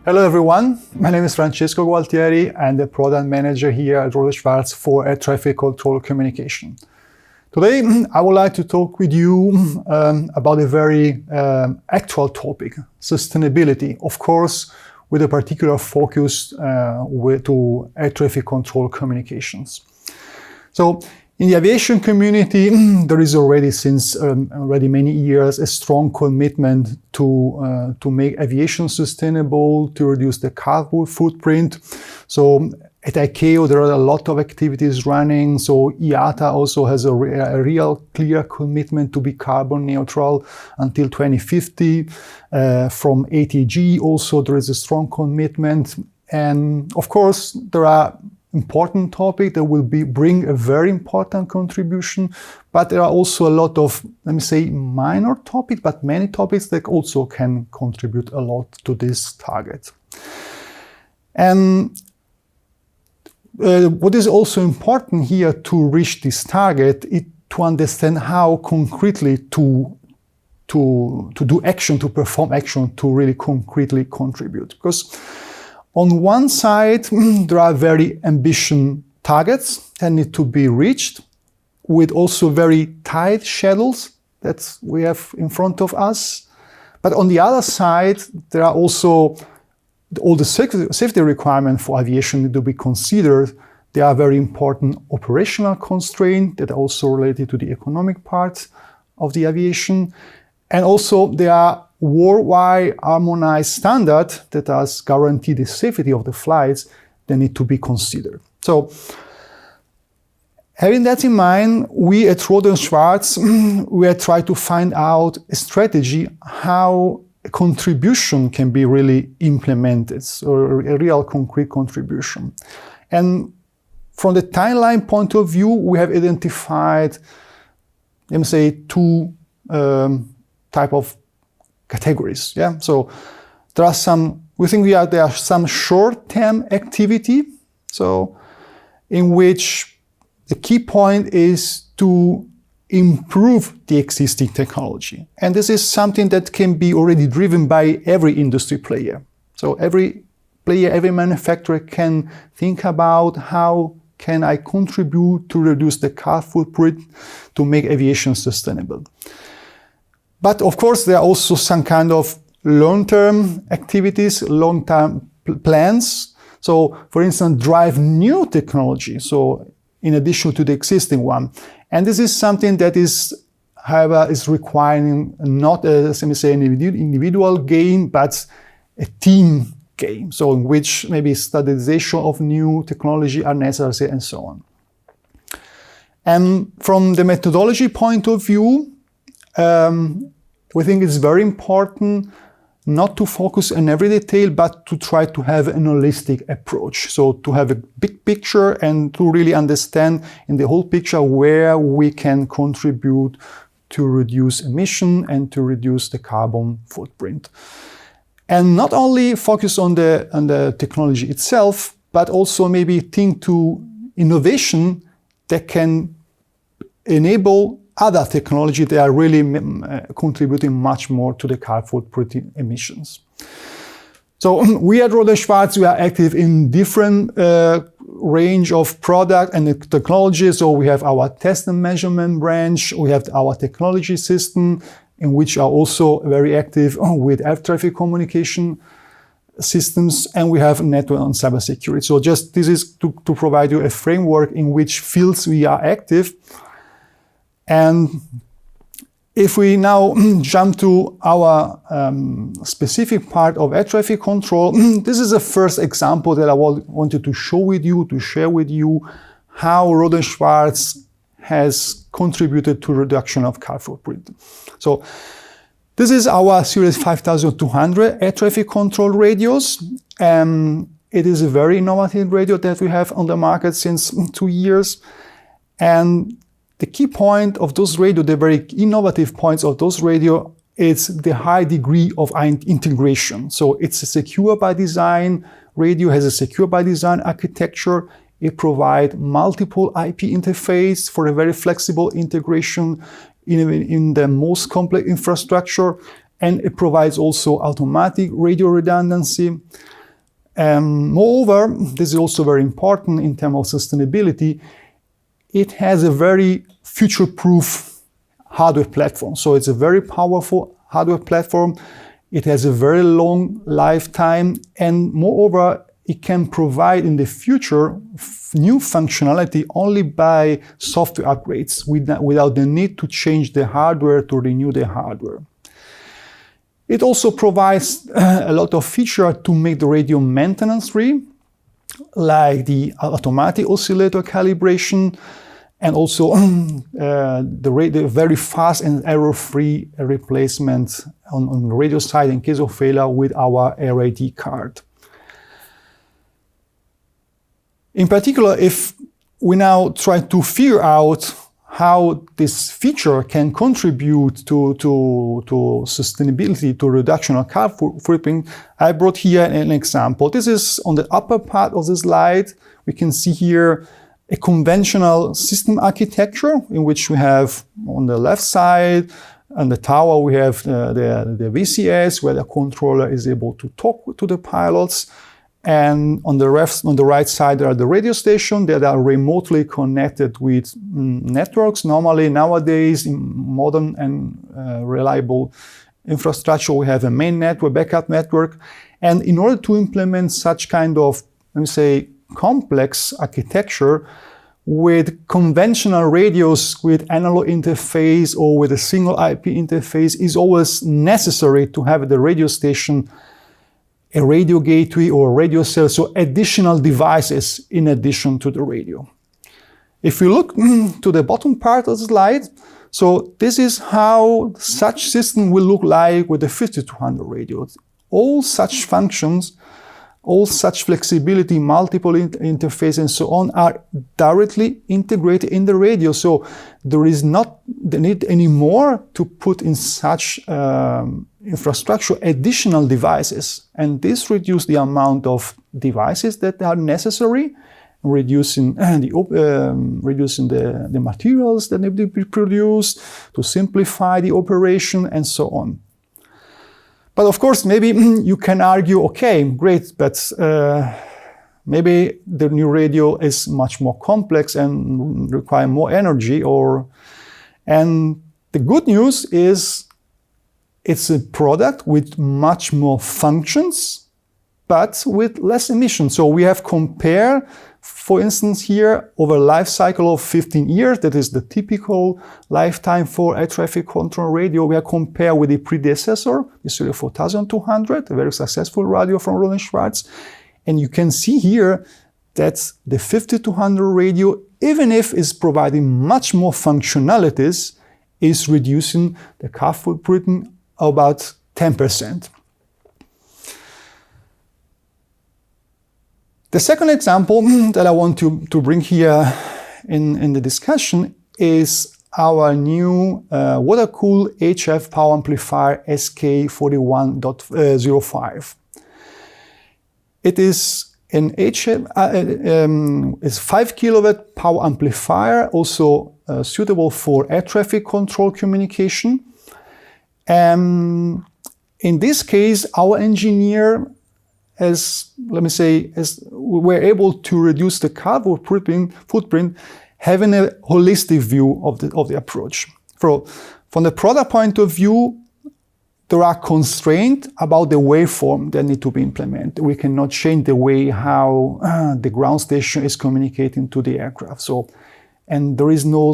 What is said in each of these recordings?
Hello everyone, my name is Francesco Gualtieri. I'm the product manager here at Rohde Schwarz for air traffic control communication. Today I would like to talk with you about a very actual topic, sustainability, of course with a particular focus to air traffic control communications. So in the aviation community, there is already since already many years a strong commitment to make aviation sustainable, to reduce the carbon footprint. So at ICAO there are a lot of activities running. So IATA also has a real clear commitment to be carbon neutral until 2050. From ATC also there is a strong commitment, and of course there are important topic that will bring a very important contribution, but there are also a lot of, let me say, minor topics, but many topics that also can contribute a lot to this target. And what is also important here to reach this target is to understand how concretely to do action, to perform action, to really concretely contribute. Because on one side, there are very ambitious targets that need to be reached with also very tight schedules that we have in front of us. But on the other side, there are also all the safety requirements for aviation need to be considered. There are very important operational constraints that are also related to the economic part of the aviation. And also there are worldwide harmonized standards that has guaranteed the safety of the flights that need to be considered. So, having that in mind, we at Rohde Schwarz, we are trying to find out a strategy how a contribution can be really implemented, or a real concrete contribution. And from the timeline point of view, we have identified, let me say, two type of categories. Yeah, so there are some. We think there are some short-term activity. So, in which the key point is to improve the existing technology, and this is something that can be already driven by every industry player. So every player, every manufacturer can think about how can I contribute to reduce the carbon footprint to make aviation sustainable. But of course, there are also some kind of long-term activities, long-term plans. So, for instance, drive new technology. So, in addition to the existing one, and this is something that is, however, is requiring not let me say, an individual game, but a team game. So, in which maybe standardization of new technology are necessary, and so on. And from the methodology point of view, we think it's very important not to focus on every detail, but to try to have an holistic approach. So to have a big picture and to really understand in the whole picture where we can contribute to reduce emission and to reduce the carbon footprint. And not only focus on the technology itself, but also maybe think to innovation that can enable other technology that are really contributing much more to the carbon footprint emissions. So we at Rohde Schwarz, we are active in different range of product and technologies. So we have our test and measurement branch, we have our technology system, in which are also very active with air traffic communication systems, and we have network and cybersecurity. So just this is to provide you a framework in which fields we are active. And if we now jump to our specific part of air traffic control, this is the first example that I wanted to share with you how Rohde Schwarz has contributed to reduction of carbon footprint. So this is our Series 5200 air traffic control radios. It is a very innovative radio that we have on the market since 2 years. And the key point of those radio, the very innovative points of those radio, is the high degree of integration. So it's a secure by design radio, has a secure by design architecture. It provides multiple IP interface for a very flexible integration in the most complex infrastructure. And it provides also automatic radio redundancy. Moreover, this is also very important in terms of sustainability, it has a very future-proof hardware platform. So it's a very powerful hardware platform. It has a very long lifetime, and moreover, it can provide in the future new functionality only by software upgrades without the need to change the hardware, to renew the hardware. It also provides a lot of features to make the radio maintenance-free, like the automatic oscillator calibration, and also the very fast and error-free replacement on the radio side in case of failure with our RAD card. In particular, if we now try to figure out how this feature can contribute to sustainability, to reduction of carbon footprint, I brought here an example. This is on the upper part of the slide. We can see here a conventional system architecture in which we have on the left side and the tower we have the VCS where the controller is able to talk to the pilots. And on the right side, there are the radio stations that are remotely connected with networks. Normally, nowadays, in modern and reliable infrastructure, we have a main network, backup network. And in order to implement such kind of, let me say, complex architecture with conventional radios with analog interface or with a single IP interface, is always necessary to have the radio station a radio gateway or a radio cell, so additional devices in addition to the radio. If we look to the bottom part of the slide, so this is how such system will look like with the 5200 radio. All such functions, all such flexibility, multiple interface and so on are directly integrated in the radio. So there is not the need anymore to put in such infrastructure additional devices. And this reduces the amount of devices that are necessary, reducing the materials that need to be produced, to simplify the operation and so on. But of course, maybe you can argue, okay, great, but maybe the new radio is much more complex and require more energy. And the good news is it's a product with much more functions, but with less emissions. So we have compared, for instance, here over a life cycle of 15 years, that is the typical lifetime for air traffic control radio. We have compared with the predecessor, the Studio 4200, a very successful radio from Rohde Schwarz. And you can see here that the 5200 radio, even if it's providing much more functionalities, is reducing the carbon footprint about 10%. The second example that I want to bring here in the discussion is our new water-cooled HF power amplifier SK41.05. It is an HF, it's 5 kilowatt power amplifier, also suitable for air traffic control communication. In this case, our engineer, we're able to reduce the carbon footprint, having a holistic view of the approach. From the product point of view, there are constraints about the waveform that need to be implemented. We cannot change the way how the ground station is communicating to the aircraft. And there is no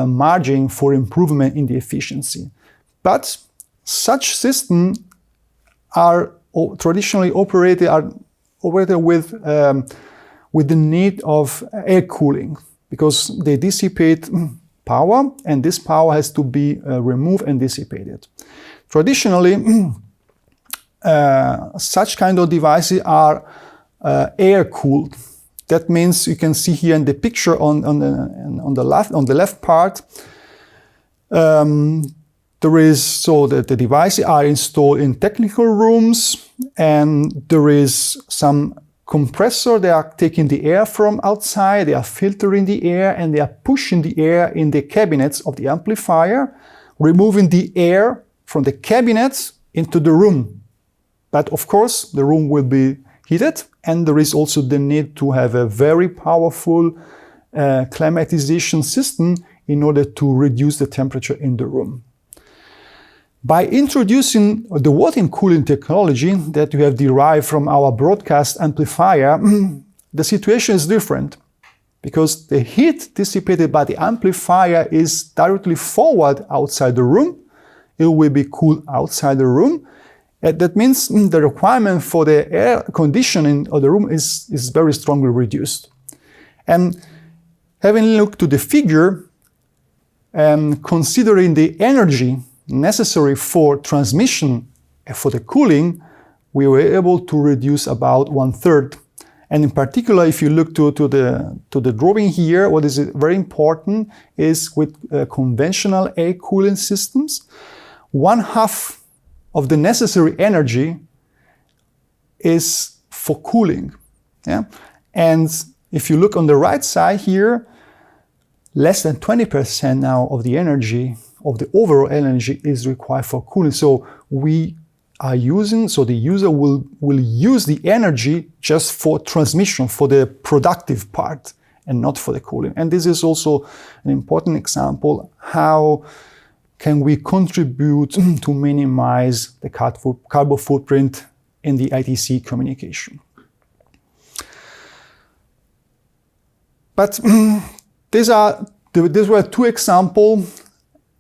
margin for improvement in the efficiency. But such systems are traditionally operated with the need of air cooling, because they dissipate power, and this power has to be removed and dissipated. Traditionally, such kind of devices are air cooled. That means you can see here in the picture on the left part, the devices are installed in technical rooms, and there is some compressor. They are taking the air from outside, they are filtering the air, and they are pushing the air in the cabinets of the amplifier, removing the air from the cabinets into the room. But of course, the room will be heated, and there is also the need to have a very powerful climatization system in order to reduce the temperature in the room. By introducing the water cooling technology that we have derived from our broadcast amplifier, the situation is different, because the heat dissipated by the amplifier is directly forward outside the room. It will be cooled outside the room. That means the requirement for the air conditioning of the room is very strongly reduced. And having looked to the figure, and considering the energy necessary for transmission for the cooling, we were able to reduce about 1/3. And in particular, if you look to the drawing here, what is very important is with conventional air cooling systems, 1/2 of the necessary energy is for cooling. Yeah? And if you look on the right side here, less than 20% now of the energy, of the overall energy, is required for cooling. So we are using, so the user will use the energy just for transmission, for the productive part, and not for the cooling. And this is also an important example how can we contribute to minimize the carbon footprint in the ATC communication. But these were two examples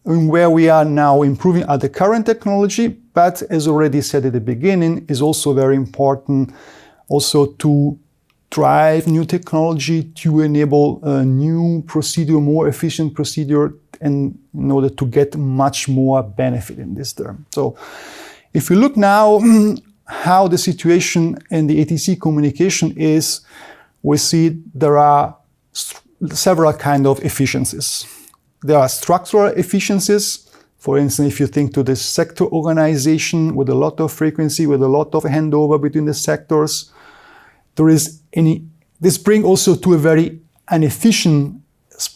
in where we are now improving at the current technology, but as already said at the beginning, is also very important also to drive new technology to enable a new procedure, more efficient procedure, and in order to get much more benefit in this term. So if you look now how the situation in the ATC communication is, we see there are several kinds of efficiencies. There are structural efficiencies. For instance, if you think to the sector organization with a lot of frequency, with a lot of handover between the sectors, this brings also to a very inefficient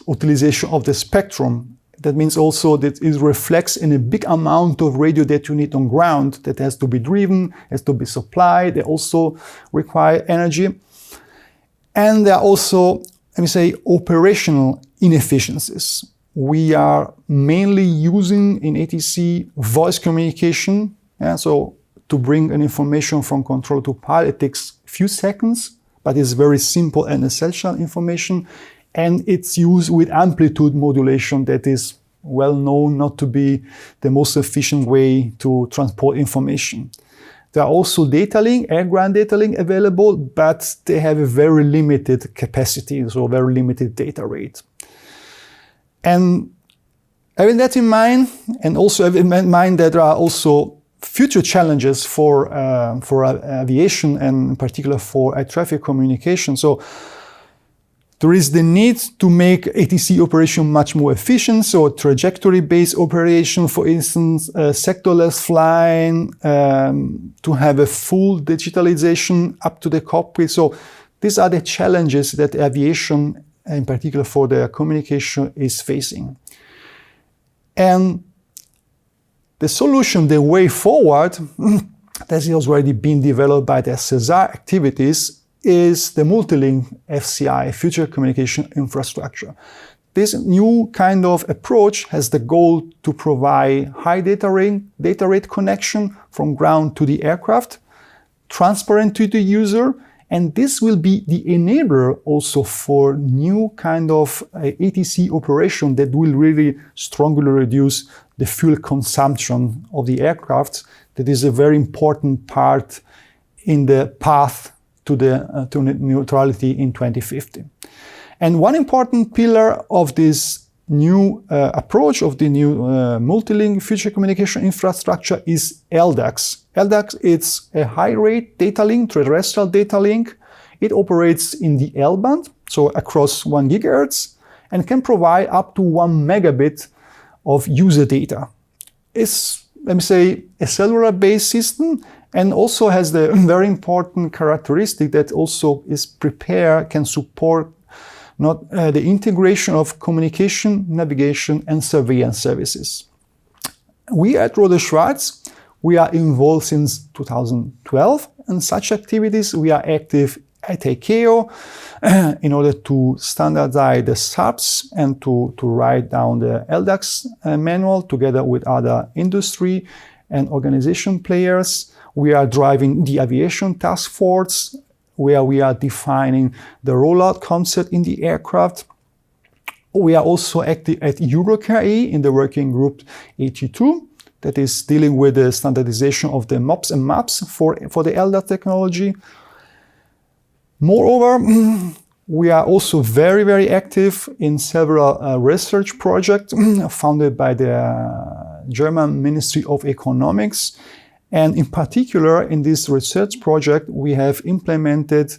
utilization of the spectrum. That means also that it reflects in a big amount of radio that you need on ground that has to be driven, has to be supplied. They also require energy. And there are also, let me say, operational inefficiencies. We are mainly using in ATC voice communication. So to bring an information from control to pilot, it takes a few seconds, but it's very simple and essential information. And it's used with amplitude modulation that is well known not to be the most efficient way to transport information. There are also data link, air ground data link available, but they have a very limited capacity, so very limited data rate. And having that in mind, and also having in mind that there are also future challenges for aviation and in particular for air traffic communication. So there is the need to make ATC operation much more efficient. So trajectory-based operation, for instance, sectorless flying, to have a full digitalization up to the cockpit. So these are the challenges that aviation, in particular for the communication, is facing. And the solution, the way forward, that has already been developed by the SESAR activities, is the multilink FCI, Future Communication Infrastructure. This new kind of approach has the goal to provide high data rate connection from ground to the aircraft, transparent to the user, and this will be the enabler also for new kind of ATC operation that will really strongly reduce the fuel consumption of the aircraft. That is a very important part in the path to neutrality in 2050. And one important pillar of this new approach of the new multilink future communication infrastructure is LDAX. LDAX is a high-rate data link, terrestrial data link. It operates in the L band, so across 1 GHz, and can provide up to 1 megabit of user data. It's, let me say, a cellular-based system, and also has the very important characteristic that also is prepared, can support not the integration of communication, navigation, and surveillance services. We at Rohde Schwarz, We are involved since 2012 in such activities. We are active at ICAO in order to standardize the SAPs and to write down the LDAX manual together with other industry and organization players. We are driving the aviation task force, where we are defining the rollout concept in the aircraft. We are also active at EuroCAE in the working group 82, that is dealing with the standardization of the MOPS and MAPs for the LDAX technology. Moreover, we are also very, very active in several research projects funded by the German Ministry of Economics. And in particular, in this research project, we have implemented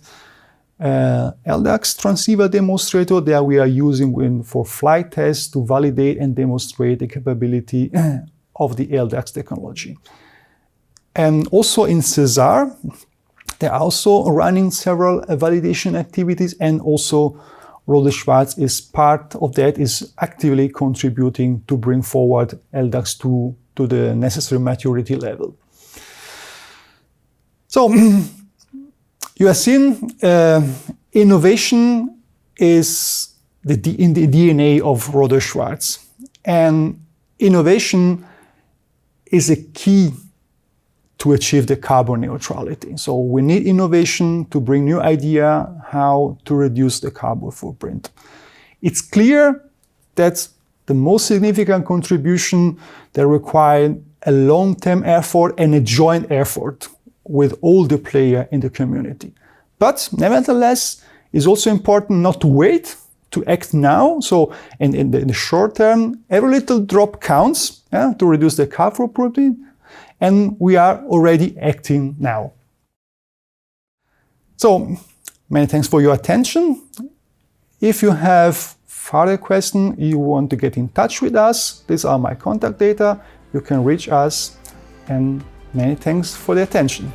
LDAX transceiver demonstrator that we are using for flight tests to validate and demonstrate the capability of the LDAX technology. And also in CESAR, they're also running several validation activities, and also Rohde Schwarz is part of that, is actively contributing to bring forward LDAX to the necessary maturity level. So you have seen innovation is in the DNA of Rohde Schwarz, and innovation is a key to achieve the carbon neutrality. So we need innovation to bring new idea how to reduce the carbon footprint. It's clear that the most significant contribution that require a long-term effort and a joint effort with all the players in the community. But nevertheless, it's also important not to wait, to act now. So in the short term, every little drop counts to reduce the carbon footprint. And we are already acting now. So, many thanks for your attention. If you have further questions, you want to get in touch with us, these are my contact data. You can reach us, and many thanks for the attention.